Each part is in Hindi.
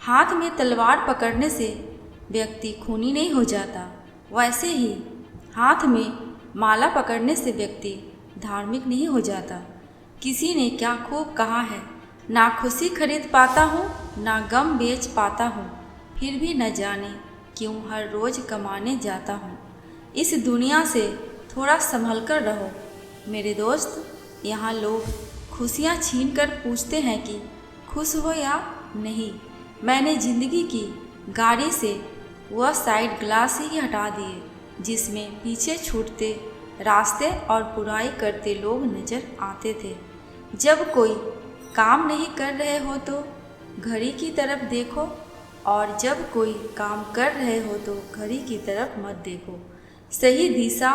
हाथ में तलवार पकड़ने से व्यक्ति खूनी नहीं हो जाता, वैसे ही हाथ में माला पकड़ने से व्यक्ति धार्मिक नहीं हो जाता। किसी ने क्या खूब कहा है, ना खुशी खरीद पाता हूँ ना गम बेच पाता हूँ, फिर भी न जाने क्यों हर रोज़ कमाने जाता हूँ। इस दुनिया से थोड़ा संभल कर रहो मेरे दोस्त। यहाँ लोग खुशियाँ छीन कर पूछते हैं कि खुश हो या नहीं। मैंने ज़िंदगी की गाड़ी से वह साइड ग्लास ही हटा दिए जिसमें पीछे छूटते रास्ते और बुराई करते लोग नज़र आते थे। जब कोई काम नहीं कर रहे हो तो घड़ी की तरफ देखो, और जब कोई काम कर रहे हो तो घड़ी की तरफ मत देखो। सही दिशा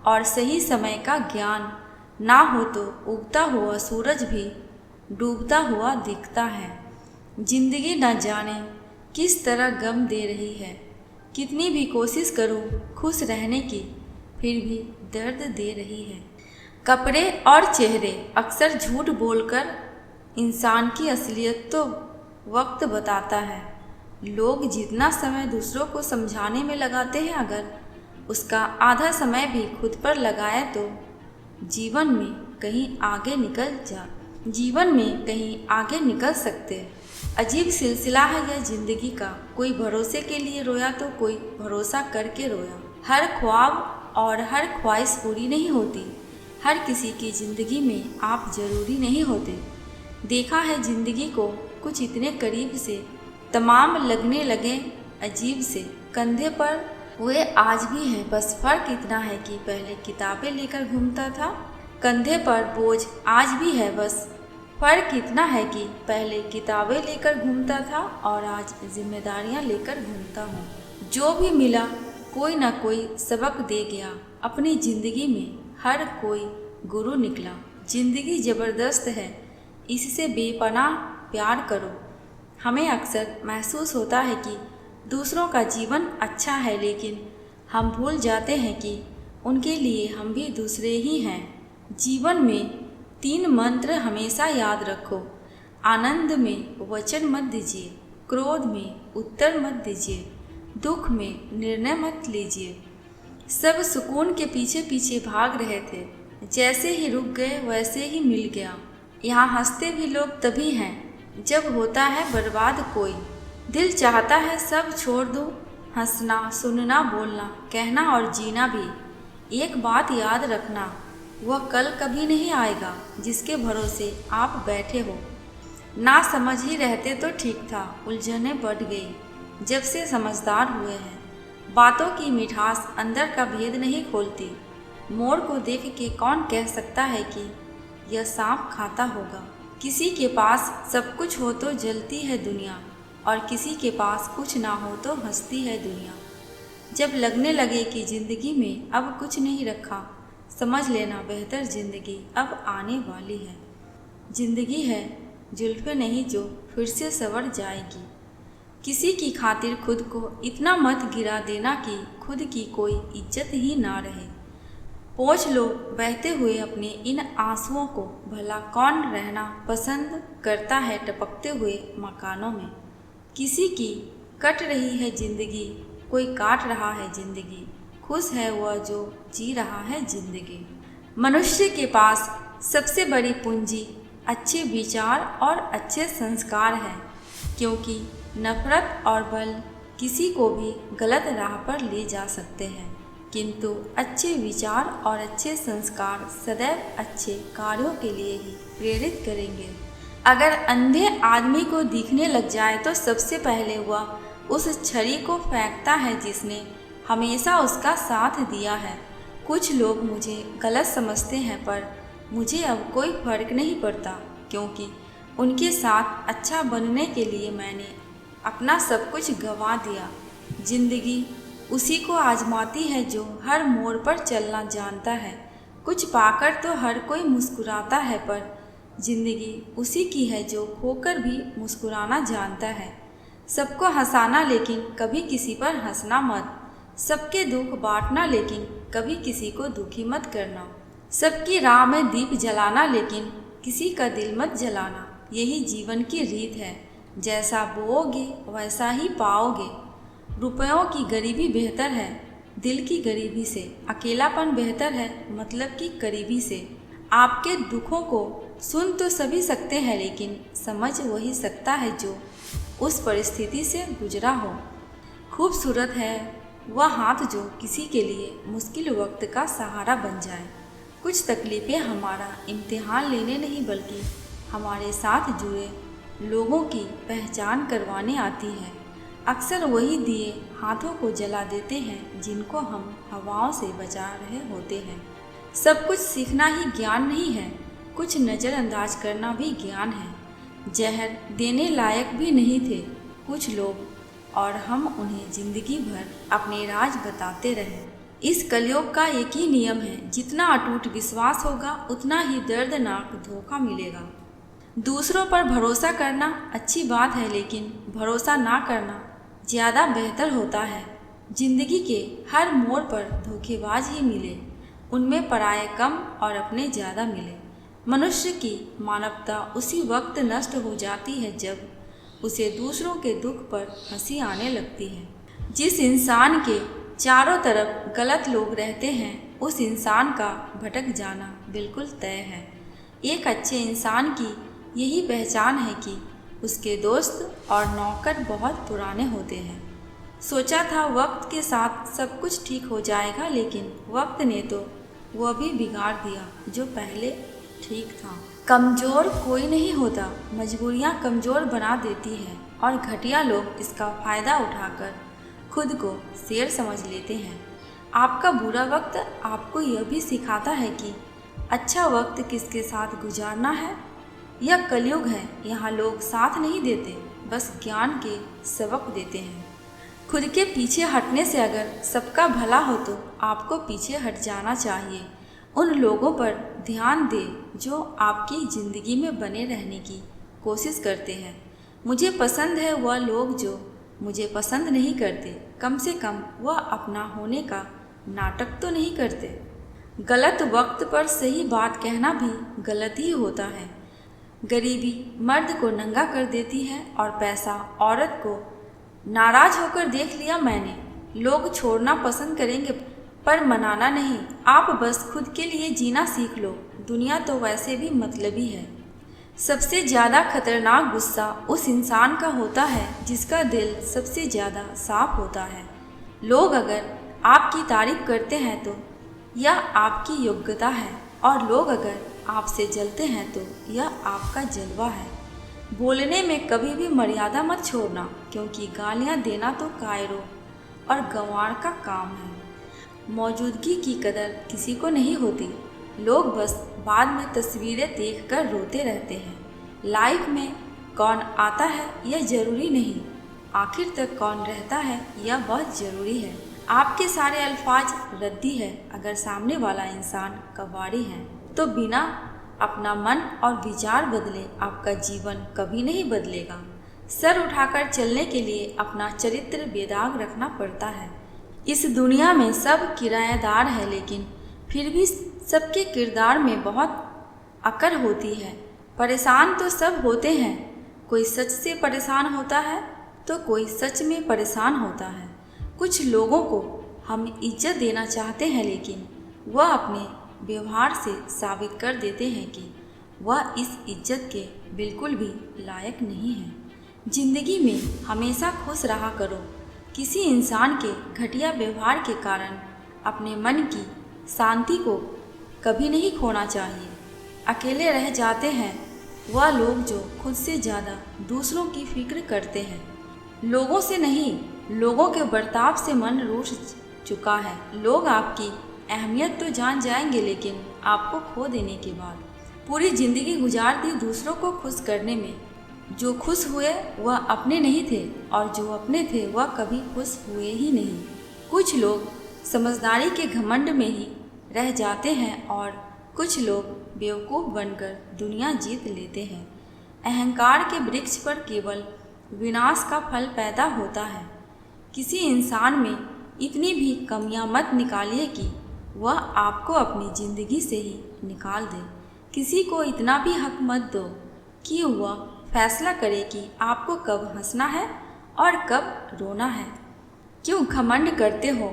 और सही समय का ज्ञान ना हो तो उगता हुआ सूरज भी डूबता हुआ दिखता है। जिंदगी न जाने किस तरह गम दे रही है, कितनी भी कोशिश करूं खुश रहने की फिर भी दर्द दे रही है। कपड़े और चेहरे अक्सर झूठ बोलकर इंसान की असलियत तो वक्त बताता है। लोग जितना समय दूसरों को समझाने में लगाते हैं, अगर उसका आधा समय भी खुद पर लगाए तो जीवन में कहीं आगे निकल सकते। अजीब सिलसिला है यह जिंदगी का, कोई भरोसे के लिए रोया तो कोई भरोसा करके रोया। हर ख्वाब और हर ख्वाहिश पूरी नहीं होती, हर किसी की ज़िंदगी में आप ज़रूरी नहीं होते। देखा है ज़िंदगी को कुछ इतने करीब से, तमाम लगने लगे अजीब से। कंधे पर वे आज भी हैं, बस फ़र्क इतना है कि पहले किताबें लेकर घूमता था। कंधे पर बोझ आज भी है, बस फ़र्क इतना है कि पहले किताबें लेकर घूमता था और आज जिम्मेदारियां लेकर घूमता हूँ। जो भी मिला कोई ना कोई सबक दे गया अपनी ज़िंदगी में, हर कोई गुरु निकला। ज़िंदगी ज़बरदस्त है, इससे बेपनाह प्यार करो। हमें अक्सर महसूस होता है कि दूसरों का जीवन अच्छा है, लेकिन हम भूल जाते हैं कि उनके लिए हम भी दूसरे ही हैं। जीवन में 3 मंत्र हमेशा याद रखो। आनंद में वचन मत दीजिए, क्रोध में उत्तर मत दीजिए, दुख में निर्णय मत लीजिए। सब सुकून के पीछे पीछे भाग रहे थे, जैसे ही रुक गए वैसे ही मिल गया। यहाँ हंसते भी लोग तभी हैं जब होता है बर्बाद कोई। दिल चाहता है सब छोड़ दूँ, हंसना, सुनना, बोलना, कहना और जीना भी। एक बात याद रखना, वह कल कभी नहीं आएगा जिसके भरोसे आप बैठे हो। ना समझ ही रहते तो ठीक था, उलझनें बढ़ गई जब से समझदार हुए हैं। बातों की मिठास अंदर का भेद नहीं खोलती। मोर को देख के कौन कह सकता है कि यह सांप खाता होगा। किसी के पास सब कुछ हो तो जलती है दुनिया, और किसी के पास कुछ ना हो तो हंसती है दुनिया। जब लगने लगे कि ज़िंदगी में अब कुछ नहीं रखा, समझ लेना बेहतर ज़िंदगी अब आने वाली है। ज़िंदगी है जुल्फ़े नहीं जो फिर से संवर जाएगी। किसी की खातिर खुद को इतना मत गिरा देना कि खुद की कोई इज्जत ही ना रहे। पोंछ लो बहते हुए अपने इन आंसुओं को, भला कौन रहना पसंद करता है टपकते हुए मकानों में। किसी की कट रही है ज़िंदगी, कोई काट रहा है ज़िंदगी, खुश है वह जो जी रहा है ज़िंदगी। मनुष्य के पास सबसे बड़ी पूंजी अच्छे विचार और अच्छे संस्कार है, क्योंकि नफ़रत और बल किसी को भी गलत राह पर ले जा सकते हैं, किंतु अच्छे विचार और अच्छे संस्कार सदैव अच्छे कार्यों के लिए ही प्रेरित करेंगे। अगर अंधे आदमी को दिखने लग जाए तो सबसे पहले वह उस छड़ी को फेंकता है जिसने हमेशा उसका साथ दिया है। कुछ लोग मुझे गलत समझते हैं, पर मुझे अब कोई फर्क नहीं पड़ता, क्योंकि उनके साथ अच्छा बनने के लिए मैंने अपना सब कुछ गंवा दिया। जिंदगी उसी को आजमाती है जो हर मोड़ पर चलना जानता है। कुछ पाकर तो हर कोई मुस्कुराता है, पर जिंदगी उसी की है जो खोकर भी मुस्कुराना जानता है। सबको हंसाना लेकिन कभी किसी पर हंसना मत, सबके दुख बांटना लेकिन कभी किसी को दुखी मत करना, सबकी राह में दीप जलाना लेकिन किसी का दिल मत जलाना। यही जीवन की रीत है। जैसा बोओगे वैसा ही पाओगे। रुपयों की गरीबी बेहतर है दिल की गरीबी से, अकेलापन बेहतर है मतलब की करीबी से। आपके दुखों को सुन तो सभी सकते हैं, लेकिन समझ वही सकता है जो उस परिस्थिति से गुजरा हो। खूबसूरत है वह हाथ जो किसी के लिए मुश्किल वक्त का सहारा बन जाए। कुछ तकलीफ़ें हमारा इम्तिहान लेने नहीं बल्कि हमारे साथ जुड़े लोगों की पहचान करवाने आती है। अक्सर वही दिए हाथों को जला देते हैं जिनको हम हवाओं से बचा रहे होते हैं। सब कुछ सीखना ही ज्ञान नहीं है, कुछ नज़रअंदाज करना भी ज्ञान है। जहर देने लायक भी नहीं थे कुछ लोग और हम उन्हें जिंदगी भर अपने राज बताते रहे। इस कलयुग का एक ही नियम है, जितना अटूट विश्वास होगा उतना ही दर्दनाक धोखा मिलेगा। दूसरों पर भरोसा करना अच्छी बात है, लेकिन भरोसा ना करना ज़्यादा बेहतर होता है। जिंदगी के हर मोड़ पर धोखेबाज ही मिले, उनमें पराये कम और अपने ज़्यादा मिले। मनुष्य की मानवता उसी वक्त नष्ट हो जाती है जब उसे दूसरों के दुख पर हंसी आने लगती है। जिस इंसान के चारों तरफ गलत लोग रहते हैं, उस इंसान का भटक जाना बिल्कुल तय है। एक अच्छे इंसान की यही पहचान है कि उसके दोस्त और नौकर बहुत पुराने होते हैं। सोचा था वक्त के साथ सब कुछ ठीक हो जाएगा, लेकिन वक्त ने तो वह भी बिगाड़ दिया जो पहले ठीक था। कमज़ोर कोई नहीं होता, मजबूरियाँ कमज़ोर बना देती हैं और घटिया लोग इसका फ़ायदा उठाकर खुद को शेर समझ लेते हैं। आपका बुरा वक्त आपको यह भी सिखाता है कि अच्छा वक्त किसके साथ गुजारना है। यह कलयुग है, यहाँ लोग साथ नहीं देते, बस ज्ञान के सबक देते हैं। खुद के पीछे हटने से अगर सबका भला हो तो आपको पीछे हट जाना चाहिए। उन लोगों पर ध्यान दें जो आपकी ज़िंदगी में बने रहने की कोशिश करते हैं। मुझे पसंद है वह लोग जो मुझे पसंद नहीं करते, कम से कम वह अपना होने का नाटक तो नहीं करते। गलत वक्त पर सही बात कहना भी गलत ही होता है। गरीबी मर्द को नंगा कर देती है और पैसा औरत को। नाराज होकर देख लिया मैंने, लोग छोड़ना पसंद करेंगे पर मनाना नहीं। आप बस खुद के लिए जीना सीख लो, दुनिया तो वैसे भी मतलबी है। सबसे ज़्यादा खतरनाक गुस्सा उस इंसान का होता है जिसका दिल सबसे ज़्यादा साफ होता है। लोग अगर आपकी तारीफ करते हैं तो यह आपकी योग्यता है, और लोग अगर आपसे जलते हैं तो यह आपका जलवा है। बोलने में कभी भी मर्यादा मत छोड़ना, क्योंकि गालियाँ देना तो कायरों और गंवार का काम है। मौजूदगी की कदर किसी को नहीं होती, लोग बस बाद में तस्वीरें देखकर रोते रहते हैं। लाइफ में कौन आता है यह ज़रूरी नहीं, आखिर तक कौन रहता है यह बहुत ज़रूरी है। आपके सारे अल्फाज रद्दी है अगर सामने वाला इंसान कबाड़ी है, तो बिना अपना मन और विचार बदले आपका जीवन कभी नहीं बदलेगा। सर उठाकर चलने के लिए अपना चरित्र बेदाग रखना पड़ता है। इस दुनिया में सब किराएदार है, लेकिन फिर भी सबके किरदार में बहुत अकड़ होती है। परेशान तो सब होते हैं, कोई सच से परेशान होता है तो कोई सच में परेशान होता है। कुछ लोगों को हम इज्जत देना चाहते हैं, लेकिन वह अपने व्यवहार से साबित कर देते हैं कि वह इस इज्जत के बिल्कुल भी लायक नहीं है। जिंदगी में हमेशा खुश रहा करो। किसी इंसान के घटिया व्यवहार के कारण अपने मन की शांति को कभी नहीं खोना चाहिए। अकेले रह जाते हैं वह लोग जो खुद से ज़्यादा दूसरों की फिक्र करते हैं। लोगों से नहीं, लोगों के बर्ताव से मन रूठ चुका है। लोग आपकी अहमियत तो जान जाएंगे, लेकिन आपको खो देने के बाद। पूरी ज़िंदगी गुजार दी दूसरों को खुश करने में। जो खुश हुए वह अपने नहीं थे, और जो अपने थे वह कभी खुश हुए ही नहीं। कुछ लोग समझदारी के घमंड में ही रह जाते हैं, और कुछ लोग बेवकूफ़ बनकर दुनिया जीत लेते हैं। अहंकार के वृक्ष पर केवल विनाश का फल पैदा होता है। किसी इंसान में इतनी भी कमियां मत निकालिए कि वह आपको अपनी ज़िंदगी से ही निकाल दे। किसी को इतना भी हक मत दो कि वह फैसला करें कि आपको कब हंसना है और कब रोना है। क्यों घमंड करते हो?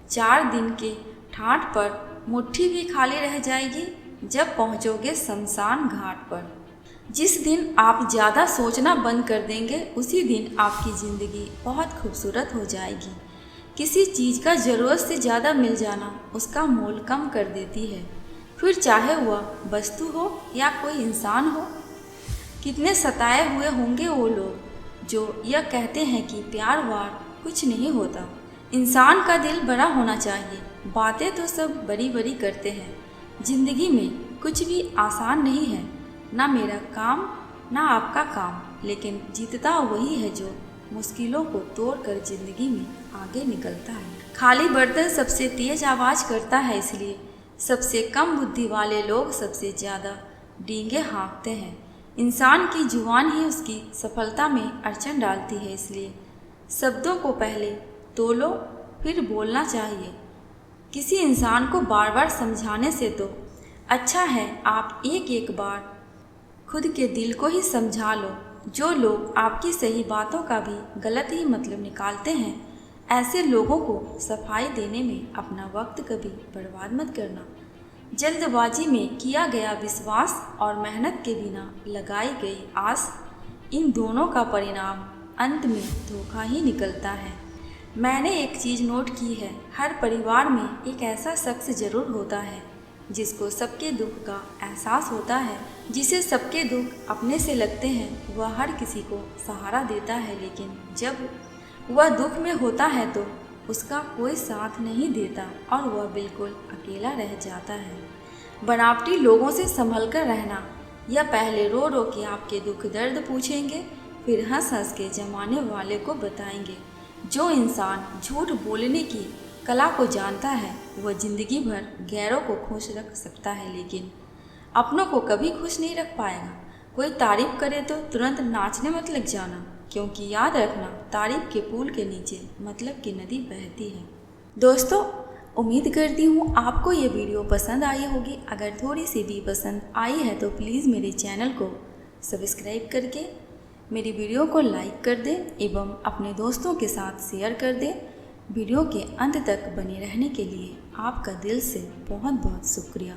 4 दिन के ठाठ पर मुट्ठी भी खाली रह जाएगी जब पहुंचोगे शमशान घाट पर। जिस दिन आप ज़्यादा सोचना बंद कर देंगे उसी दिन आपकी ज़िंदगी बहुत खूबसूरत हो जाएगी। किसी चीज़ का ज़रूरत से ज़्यादा मिल जाना उसका मोल कम कर देती है, फिर चाहे वह वस्तु हो या कोई इंसान हो। कितने सताए हुए होंगे वो लोग जो यह कहते हैं कि प्यार वार कुछ नहीं होता। इंसान का दिल बड़ा होना चाहिए। बातें तो सब बड़ी बड़ी करते हैं। ज़िंदगी में कुछ भी आसान नहीं है, ना मेरा काम ना आपका काम, लेकिन जीतता वही है जो मुश्किलों को तोड़कर ज़िंदगी में आगे निकलता है। खाली बर्तन सबसे तेज आवाज़ करता है, इसलिए सबसे कम बुद्धि वाले लोग सबसे ज़्यादा डींगे हाँकते हैं। इंसान की जुबान ही उसकी सफलता में अड़चन डालती है, इसलिए शब्दों को पहले तोलो फिर बोलना चाहिए। किसी इंसान को बार बार समझाने से तो अच्छा है आप एक एक बार खुद के दिल को ही समझा लो। जो लोग आपकी सही बातों का भी गलत ही मतलब निकालते हैं, ऐसे लोगों को सफाई देने में अपना वक्त कभी बर्बाद मत करना। जल्दबाजी में किया गया विश्वास और मेहनत के बिना लगाई गई आस, इन दोनों का परिणाम अंत में धोखा ही निकलता है। मैंने एक चीज़ नोट की है, हर परिवार में एक ऐसा शख्स ज़रूर होता है जिसको सबके दुख का एहसास होता है। जिसे सबके दुख अपने से लगते हैं वह हर किसी को सहारा देता है, लेकिन जब वह दुख में होता है तो उसका कोई साथ नहीं देता और वह बिल्कुल अकेला रह जाता है। बनावटी लोगों से संभल कर रहना, या पहले रो रो के आपके दुख दर्द पूछेंगे, फिर हंस हंस के जमाने वाले को बताएंगे। जो इंसान झूठ बोलने की कला को जानता है वह जिंदगी भर गैरों को खुश रख सकता है, लेकिन अपनों को कभी खुश नहीं रख पाएगा। कोई तारीफ करे तो तुरंत नाचने मत लग जाना, क्योंकि याद रखना तारीफ के पुल के नीचे मतलब की नदी बहती है। दोस्तों, उम्मीद करती हूँ आपको ये वीडियो पसंद आई होगी। अगर थोड़ी सी भी पसंद आई है तो प्लीज़ मेरे चैनल को सब्सक्राइब करके मेरी वीडियो को लाइक कर दें एवं अपने दोस्तों के साथ शेयर कर दें। वीडियो के अंत तक बने रहने के लिए आपका दिल से बहुत बहुत शुक्रिया।